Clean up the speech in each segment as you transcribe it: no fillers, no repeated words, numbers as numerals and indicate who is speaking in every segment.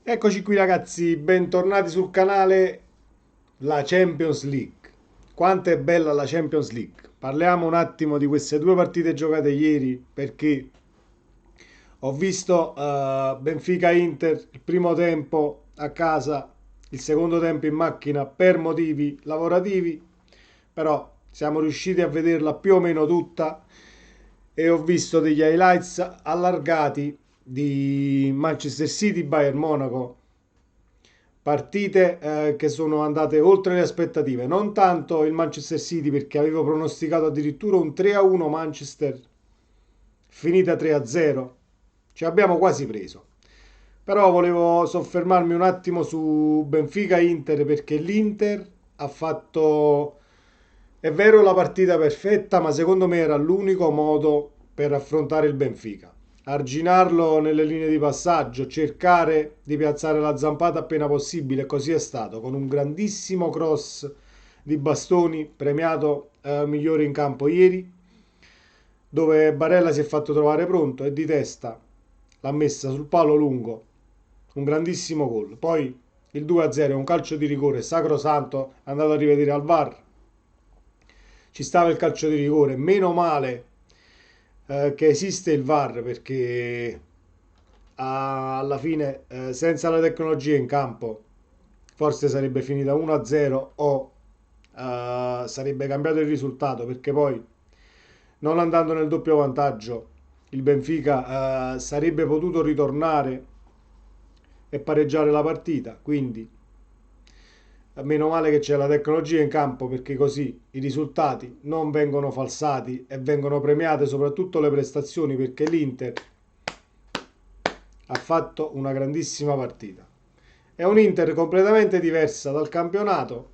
Speaker 1: Eccoci qui ragazzi, bentornati sul canale. La Champions League. Quanto è bella la Champions League. Parliamo un attimo di queste due partite giocate ieri perché ho visto Benfica-Inter il primo tempo a casa, il secondo tempo in macchina per motivi lavorativi, però siamo riusciti a vederla più o meno tutta e ho visto degli highlights allargati di Manchester City Bayern Monaco, partite che sono andate oltre le aspettative. Non tanto il Manchester City, perché avevo pronosticato addirittura un 3-1 Manchester, finita 3-0. Ci abbiamo quasi preso. Però volevo soffermarmi un attimo su Benfica Inter, perché l'Inter ha fatto, è vero, la partita perfetta, ma secondo me era l'unico modo per affrontare il Benfica. Arginarlo nelle linee di passaggio, cercare di piazzare la zampata appena possibile, e così è stato, con un grandissimo cross di Bastoni, premiato migliore in campo ieri, dove Barella si è fatto trovare pronto e di testa l'ha messa sul palo lungo, un grandissimo gol. Poi il 2-0 è un calcio di rigore sacrosanto, è andato a rivedere al VAR, ci stava il calcio di rigore, meno male che esiste il VAR, perché alla fine senza la tecnologia in campo forse sarebbe finita 1-0 o sarebbe cambiato il risultato, perché poi non andando nel doppio vantaggio il Benfica sarebbe potuto ritornare e pareggiare la partita. Quindi meno male che c'è la tecnologia in campo, perché così i risultati non vengono falsati e vengono premiate soprattutto le prestazioni, perché l'Inter ha fatto una grandissima partita. È un Inter completamente diversa dal campionato.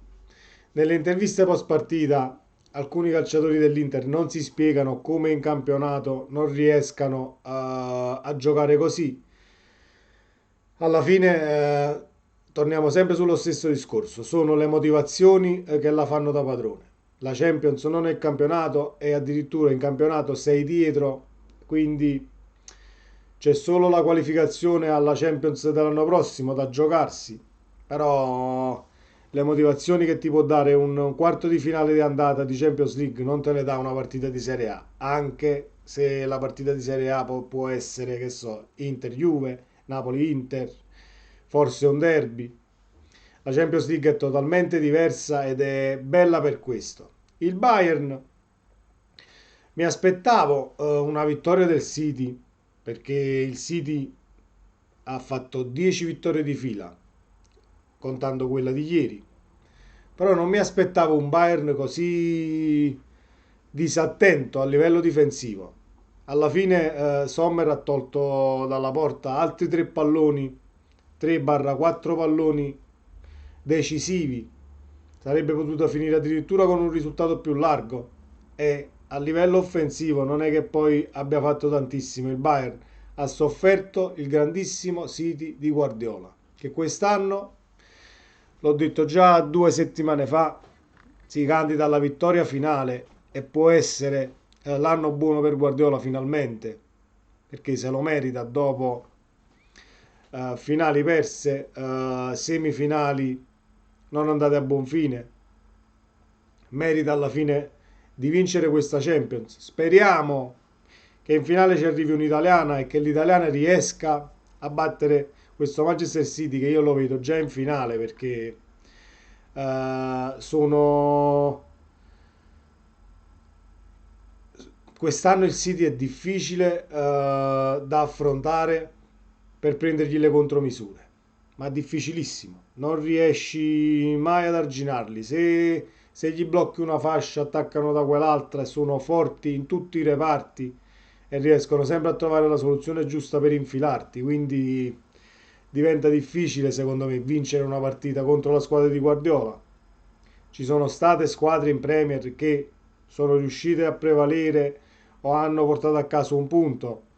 Speaker 1: Nelle interviste post partita alcuni calciatori dell'Inter non si spiegano come in campionato non riescano a giocare così. Alla fine torniamo sempre sullo stesso discorso, sono le motivazioni che la fanno da padrone. La Champions non è il campionato e addirittura in campionato sei dietro, quindi c'è solo la qualificazione alla Champions dell'anno prossimo da giocarsi. Però le motivazioni che ti può dare un quarto di finale di andata di Champions League non te le dà una partita di Serie A, anche se la partita di Serie A può essere, che so, Inter-Juve, Napoli-Inter, forse un derby. La Champions League è totalmente diversa ed è bella per questo. Il Bayern, mi aspettavo una vittoria del City, perché il City ha fatto 10 vittorie di fila, contando quella di ieri. Però non mi aspettavo un Bayern così disattento a livello difensivo. Alla fine Sommer ha tolto dalla porta altri 3 palloni, 3-4 palloni decisivi. Sarebbe potuta finire addirittura con un risultato più largo. E a livello offensivo non è che poi abbia fatto tantissimo. Il Bayern ha sofferto il grandissimo City di Guardiola, che quest'anno, l'ho detto già 2 settimane fa, si candida alla vittoria finale e può essere l'anno buono per Guardiola finalmente, perché se lo merita dopo finali perse, semifinali non andate a buon fine. Merita alla fine di vincere questa Champions. Speriamo che in finale ci arrivi un'italiana e che l'italiana riesca a battere questo Manchester City, che io lo vedo già in finale, perché sono quest'anno il City è difficile da affrontare per prendergli le contromisure, ma difficilissimo. Non riesci mai ad arginarli. Se gli blocchi una fascia, attaccano da quell'altra e sono forti in tutti i reparti e riescono sempre a trovare la soluzione giusta per infilarti. Quindi diventa difficile, secondo me, vincere una partita contro la squadra di Guardiola. Ci sono state squadre in Premier che sono riuscite a prevalere o hanno portato a casa un punto,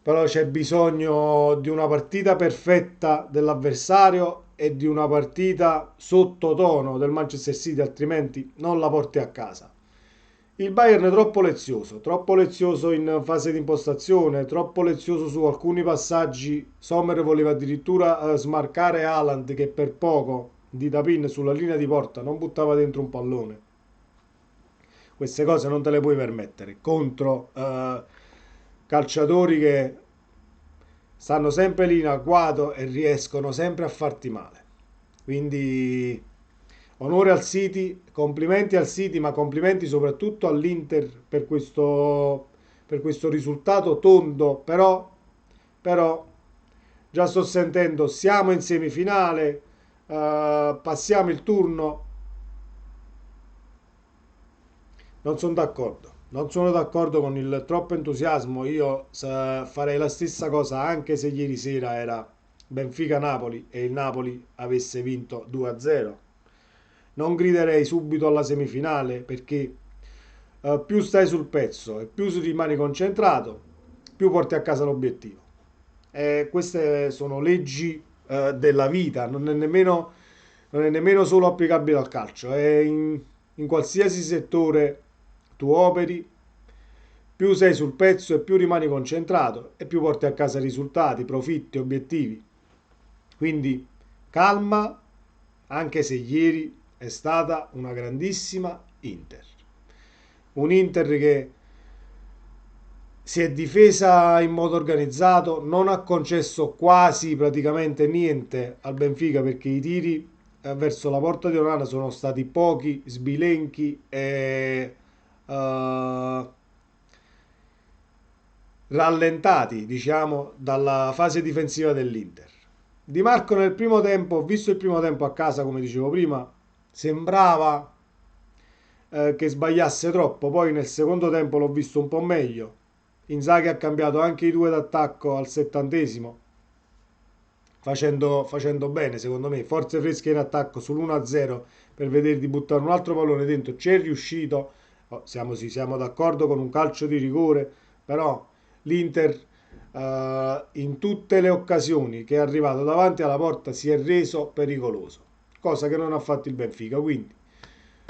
Speaker 1: però c'è bisogno di una partita perfetta dell'avversario e di una partita sottotono del Manchester City, altrimenti non la porti a casa. Il Bayern è troppo lezioso in fase di impostazione, troppo lezioso su alcuni passaggi. Sommer voleva addirittura smarcare Haaland che per poco di tapin sulla linea di porta non buttava dentro un pallone. Queste cose non te le puoi permettere contro calciatori che stanno sempre lì in agguato e riescono sempre a farti male. Quindi onore al City, ma complimenti soprattutto all'Inter per questo risultato tondo, però già sto sentendo, siamo in semifinale, passiamo il turno. Non sono d'accordo. Non sono d'accordo con il troppo entusiasmo. Io farei la stessa cosa anche se ieri sera era Benfica-Napoli e il Napoli avesse vinto 2-0. Non griderei subito alla semifinale perché più stai sul pezzo e più rimani concentrato, più porti a casa l'obiettivo. E queste sono leggi della vita, non è nemmeno solo applicabile al calcio, è in qualsiasi settore tu operi, più sei sul pezzo e più rimani concentrato e più porti a casa risultati, profitti, obiettivi. Quindi calma, anche se ieri è stata una grandissima Inter. Un Inter che si è difesa in modo organizzato, non ha concesso quasi praticamente niente al Benfica perché i tiri verso la porta di Onana sono stati pochi, sbilenchi e rallentati, diciamo, dalla fase difensiva dell'Inter. Di Marco nel primo tempo, ho visto il primo tempo a casa, come dicevo prima, sembrava che sbagliasse troppo, poi nel secondo tempo l'ho visto un po' meglio. Inzaghi ha cambiato anche i due d'attacco al 70esimo, facendo bene secondo me, forze fresche in attacco sull'1-0 per vedere di buttare un altro pallone dentro, c'è riuscito. Siamo d'accordo con un calcio di rigore, però l'Inter in tutte le occasioni che è arrivato davanti alla porta si è reso pericoloso, cosa che non ha fatto il Benfica. Quindi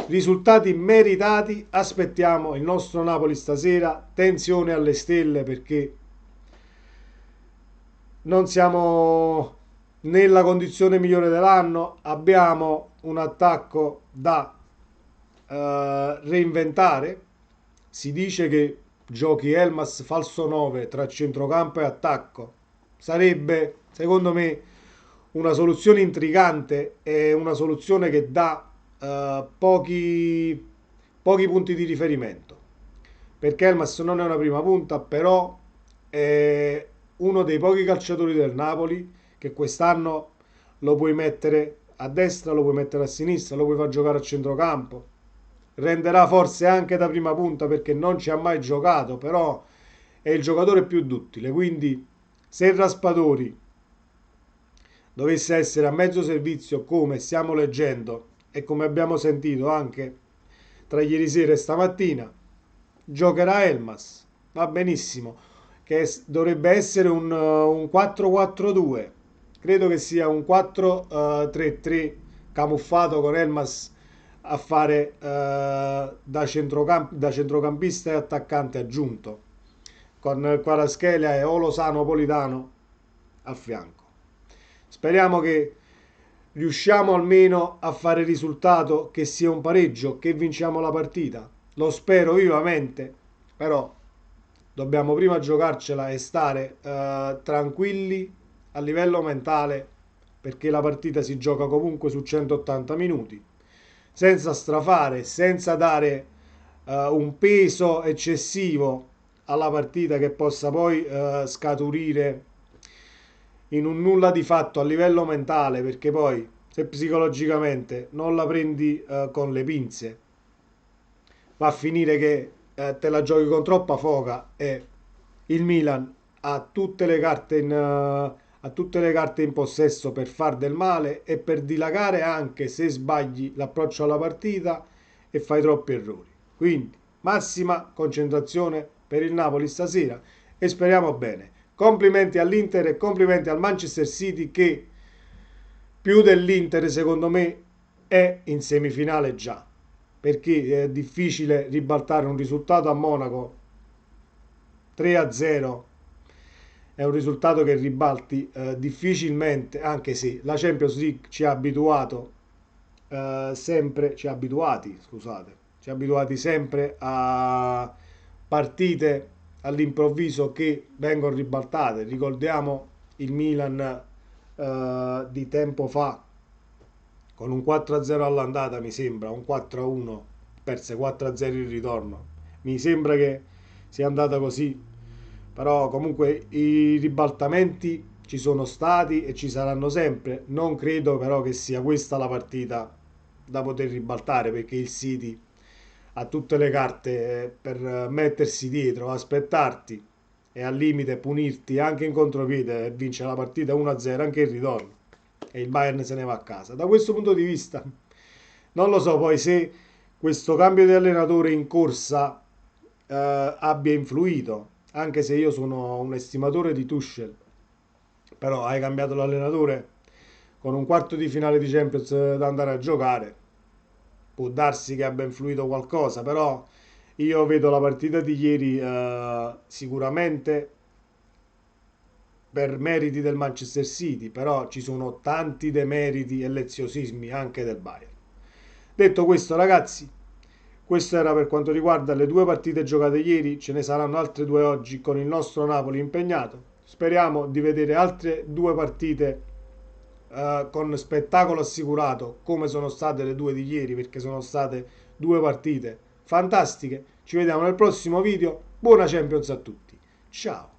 Speaker 1: risultati meritati, aspettiamo il nostro Napoli stasera, tensione alle stelle perché non siamo nella condizione migliore dell'anno, abbiamo un attacco da reinventare. Si dice che giochi Elmas falso 9 tra centrocampo e attacco. Sarebbe, secondo me, una soluzione intrigante e una soluzione che dà pochi punti di riferimento. Perché Elmas non è una prima punta, però è uno dei pochi calciatori del Napoli che quest'anno lo puoi mettere a destra, lo puoi mettere a sinistra, lo puoi far giocare a centrocampo. Renderà forse anche da prima punta perché non ci ha mai giocato, però è il giocatore più duttile. Quindi se Raspadori dovesse essere a mezzo servizio come stiamo leggendo e come abbiamo sentito anche tra ieri sera e stamattina, giocherà Elmas, va benissimo, che dovrebbe essere un 4-4-2, credo che sia un 4-3-3 camuffato con Elmas a fare da centrocampista e attaccante aggiunto, con Kvaratskhelia e o Lozano Politano a fianco. Speriamo che riusciamo almeno a fare il risultato, che sia un pareggio, che vinciamo la partita. Lo spero vivamente, però dobbiamo prima giocarcela e stare tranquilli a livello mentale perché la partita si gioca comunque su 180 minuti, senza strafare, senza dare un peso eccessivo alla partita che possa poi scaturire in un nulla di fatto a livello mentale, perché poi se psicologicamente non la prendi con le pinze va a finire che te la giochi con troppa foga e il Milan ha tutte le carte ha tutte le carte in possesso per far del male e per dilagare anche se sbagli l'approccio alla partita e fai troppi errori. Quindi massima concentrazione per il Napoli stasera e speriamo bene. Complimenti all'Inter e complimenti al Manchester City che più dell'Inter secondo me è in semifinale già, perché è difficile ribaltare un risultato a Monaco 3-0, è un risultato che ribalti difficilmente, anche se la Champions League ci ha abituato sempre, ci ha abituati sempre a partite all'improvviso che vengono ribaltate. Ricordiamo il Milan di tempo fa con un 4-0 all'andata, mi sembra, un 4-1, perse 4-0 il ritorno. Mi sembra che sia andata così, però comunque i ribaltamenti ci sono stati e ci saranno sempre. Non credo però che sia questa la partita da poter ribaltare, perché il City ha tutte le carte per mettersi dietro, aspettarti e al limite punirti anche in contropiede e vincere la partita 1-0 anche il ritorno, e il Bayern se ne va a casa. Da questo punto di vista non lo so poi se questo cambio di allenatore in corsa abbia influito, anche se io sono un estimatore di Tuchel, però hai cambiato l'allenatore con un quarto di finale di Champions da andare a giocare, può darsi che abbia influito qualcosa, però io vedo la partita di ieri sicuramente per meriti del Manchester City, però ci sono tanti demeriti e leziosismi anche del Bayern. Detto questo, ragazzi, questo era per quanto riguarda le due partite giocate ieri, ce ne saranno altre due oggi con il nostro Napoli impegnato. Speriamo di vedere altre due partite con spettacolo assicurato, come sono state le due di ieri, perché sono state due partite fantastiche. Ci vediamo nel prossimo video. Buona Champions a tutti. Ciao.